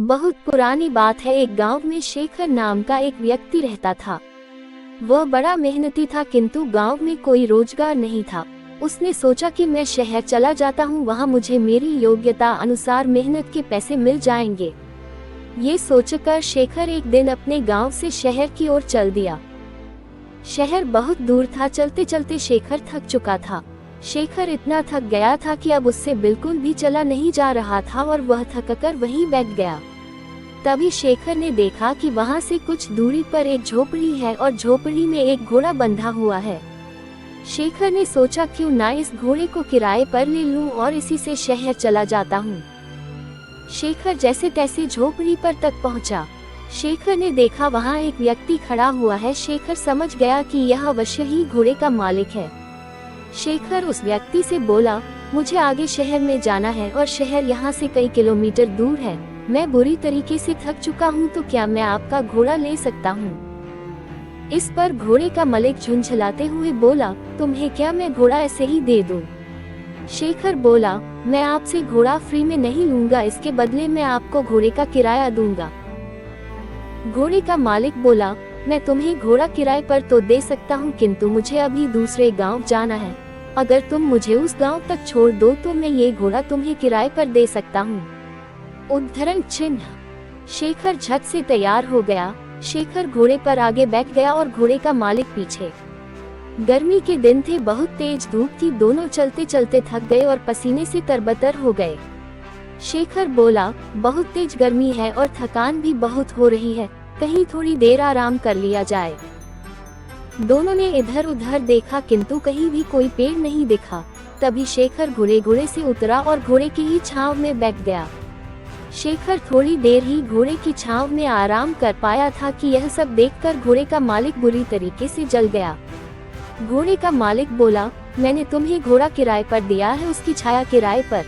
बहुत पुरानी बात है। एक गांव में शेखर नाम का एक व्यक्ति रहता था। वह बड़ा मेहनती था, किंतु गांव में कोई रोजगार नहीं था। उसने सोचा कि मैं शहर चला जाता हूँ, वहाँ मुझे मेरी योग्यता अनुसार मेहनत के पैसे मिल जाएंगे। ये सोचकर शेखर एक दिन अपने गांव से शहर की ओर चल दिया। शहर बहुत दूर था। चलते चलते शेखर थक चुका था। शेखर इतना थक गया था कि अब उससे बिल्कुल भी चला नहीं जा रहा था और वह थककर वहीं बैठ गया। तभी शेखर ने देखा कि वहां से कुछ दूरी पर एक झोपड़ी है और झोपड़ी में एक घोड़ा बंधा हुआ है। शेखर ने सोचा, क्यों ना इस घोड़े को किराए पर ले लूं और इसी से शहर चला जाता हूं। शेखर जैसे तैसे झोपड़ी पर तक पहुंचा। शेखर ने देखा वहां एक व्यक्ति खड़ा हुआ है। शेखर समझ गया कि यह अवश्य ही घोड़े का मालिक है। शेखर उस व्यक्ति से बोला, मुझे आगे शहर में जाना है और शहर यहाँ से कई किलोमीटर दूर है। मैं बुरी तरीके से थक चुका हूँ, तो क्या मैं आपका घोड़ा ले सकता हूँ? इस पर घोड़े का मालिक झुंझलाते हुए बोला, तुम्हें क्या मैं घोड़ा ऐसे ही दे दूँ? शेखर बोला, मैं आपसे घोड़ा फ्री में नहीं लूंगा, इसके बदले मैं आपको घोड़े का किराया दूंगा। घोड़े का मालिक बोला, मैं तुम्हें घोड़ा किराए पर तो दे सकता हूँ, किंतु मुझे अभी दूसरे गांव जाना है। अगर तुम मुझे उस गांव तक छोड़ दो तो मैं ये घोड़ा तुम्हें किराए पर दे सकता हूँ। उद्धरण चिन्ह। शेखर झट से तैयार हो गया। शेखर घोड़े पर आगे बैठ गया और घोड़े का मालिक पीछे। गर्मी के दिन थे, बहुत तेज धूप थी। दोनों चलते चलते थक गए और पसीने से तरबतर हो गए। शेखर बोला, बहुत तेज गर्मी है और थकान भी बहुत हो रही है, कहीं थोड़ी देर आराम कर लिया जाए। दोनों ने इधर उधर देखा, किंतु कहीं भी कोई पेड़ नहीं दिखा। तभी शेखर घोड़े से उतरा और घोड़े की ही छांव में बैठ गया। शेखर थोड़ी देर ही घोड़े की छांव में आराम कर पाया था कि यह सब देखकर घोड़े का मालिक बुरी तरीके से जल गया। घोड़े का मालिक बोला, मैंने तुम्हें घोड़ा किराए पर दिया है, उसकी छाया किराए पर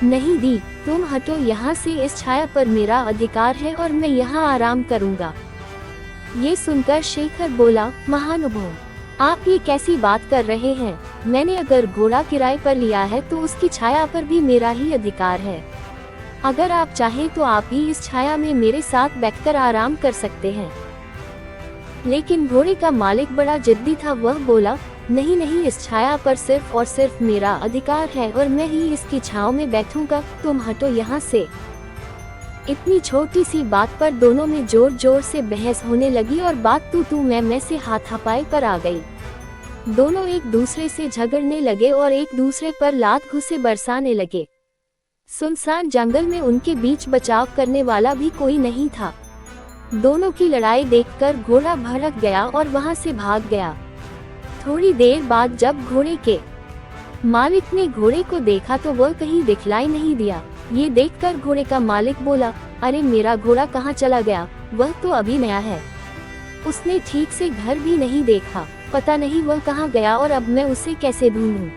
नहीं दी। तुम हटो यहाँ से, इस छाया पर मेरा अधिकार है और मैं यहाँ आराम करूँगा। ये सुनकर शेखर बोला, महानुभाव, आप ये कैसी बात कर रहे हैं? मैंने अगर घोड़ा किराए पर लिया है तो उसकी छाया पर भी मेरा ही अधिकार है। अगर आप चाहें तो आप ही इस छाया में मेरे साथ बैठकर आराम कर सकते हैं। लेकिन घोड़े का मालिक बड़ा जिद्दी था। वह बोला, नहीं नहीं, इस छाया पर सिर्फ और सिर्फ मेरा अधिकार है और मैं ही इसकी छांव में बैठूंगा। तुम हटो यहाँ से। इतनी छोटी सी बात पर दोनों में जोर जोर से बहस होने लगी और बात तू मैं से हाथापाई पर आ गई। दोनों एक दूसरे से झगड़ने लगे और एक दूसरे पर लात घुसे बरसाने लगे। सुनसान जंगल में उनके बीच बचाव करने वाला भी कोई नहीं था। दोनों की लड़ाई देखकर घोड़ा भड़क गया और वहां से भाग गया। थोड़ी देर बाद जब घोड़े के मालिक ने घोड़े को देखा तो वह कहीं दिखलाई नहीं दिया। ये देखकर घोड़े का मालिक बोला, अरे मेरा घोड़ा कहाँ चला गया? वह तो अभी नया है। उसने ठीक से घर भी नहीं देखा। पता नहीं वह कहाँ गया और अब मैं उसे कैसे ढूंढूं?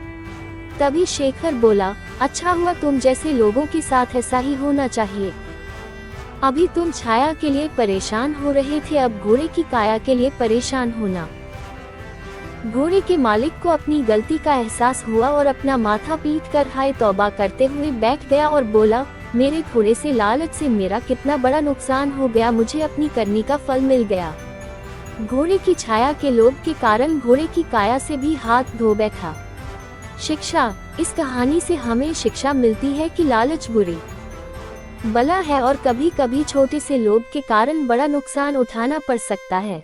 तभी शेखर बोला, अच्छा हुआ, तुम जैसे लोगों के साथ ऐसा ही होना चाहिए। अभी तुम छाया के लिए परेशान हो रहे थे, अब घोड़े की काया के लिए परेशान होना। घोड़े के मालिक को अपनी गलती का एहसास हुआ और अपना माथा पीट कर हाय तौबा करते हुए बैठ गया और बोला, मेरे थोड़े से लालच से मेरा कितना बड़ा नुकसान हो गया, मुझे अपनी करनी का फल मिल गया। घोड़े की छाया के लोभ के कारण घोड़े की काया से भी हाथ धो बैठा। शिक्षा। इस कहानी से हमें शिक्षा मिलती है कि लालच बुरी बला है और कभी कभी छोटे से लोभ के कारण बड़ा नुकसान उठाना पड़ सकता है।